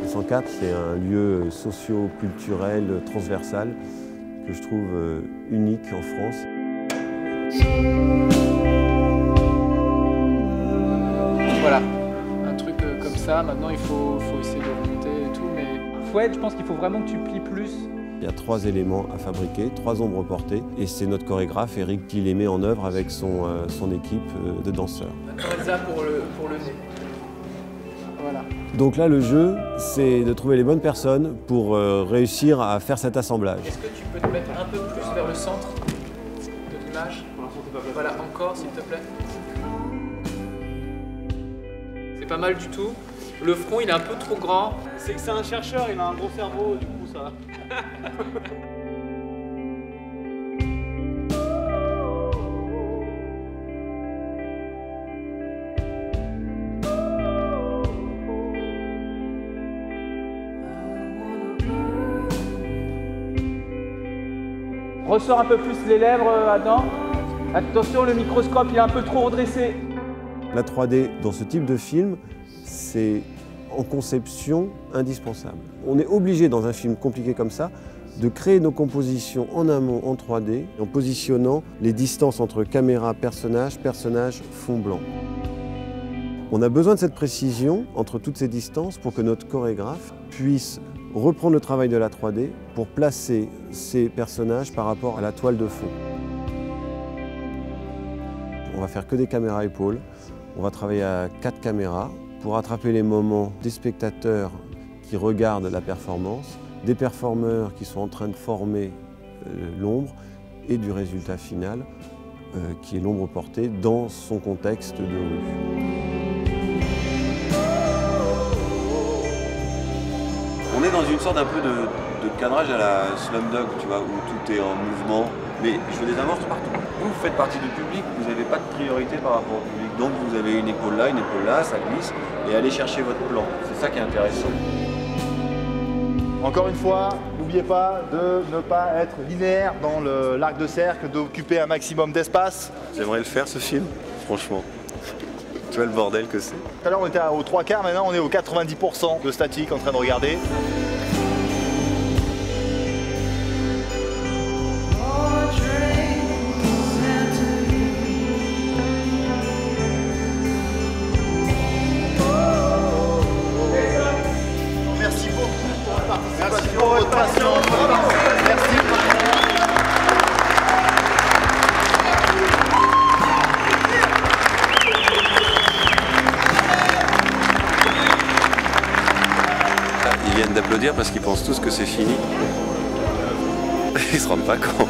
Le 104, c'est un lieu socio-culturel transversal que je trouve unique en France. Voilà, un truc comme ça, maintenant il faut essayer de remonter et tout, mais Fouette, je pense qu'il faut vraiment que tu plies plus. Il y a 3 éléments à fabriquer, 3 ombres portées, et c'est notre chorégraphe Eric qui les met en œuvre avec son équipe de danseurs. Elsa pour le nez. Voilà. Donc là, le jeu, c'est de trouver les bonnes personnes pour réussir à faire cet assemblage. Est-ce que tu peux te mettre un peu plus vers le centre de l'image? Voilà, encore s'il te plaît. C'est pas mal du tout. Le front, il est un peu trop grand. C'est que c'est un chercheur, il a un gros cerveau, du coup ça. Ressort un peu plus les lèvres, Adam. Attention, le microscope il est un peu trop redressé. La 3D, dans ce type de film, c'est en conception indispensable. On est obligé, dans un film compliqué comme ça, de créer nos compositions en amont en 3D, en positionnant les distances entre caméra, personnage, fond blanc. On a besoin de cette précision entre toutes ces distances pour que notre chorégraphe puisse reprendre le travail de la 3D pour placer ces personnages par rapport à la toile de fond. On va faire que des caméras épaules. On va travailler à 4 caméras pour attraper les moments des spectateurs qui regardent la performance, des performeurs qui sont en train de former l'ombre et du résultat final qui est l'ombre portée dans son contexte de rue. On est dans une sorte un peu de cadrage à la Slumdog, tu vois, où tout est en mouvement, mais je veux des amorces partout. Vous faites partie du public, vous n'avez pas de priorité par rapport au public, donc vous avez une épaule là, ça glisse, et allez chercher votre plan. C'est ça qui est intéressant. Encore une fois, n'oubliez pas de ne pas être linéaire dans l'arc de cercle, d'occuper un maximum d'espace. J'aimerais le faire ce film, franchement. Tu vois le bordel que c'est. Tout à l'heure on était aux 3/4, maintenant on est aux 90% de statique en train de regarder. Merci beaucoup pour votre participation, pour votre patience. Merci. Ils viennent d'applaudir parce qu'ils pensent tous que c'est fini. Ils se rendent pas compte.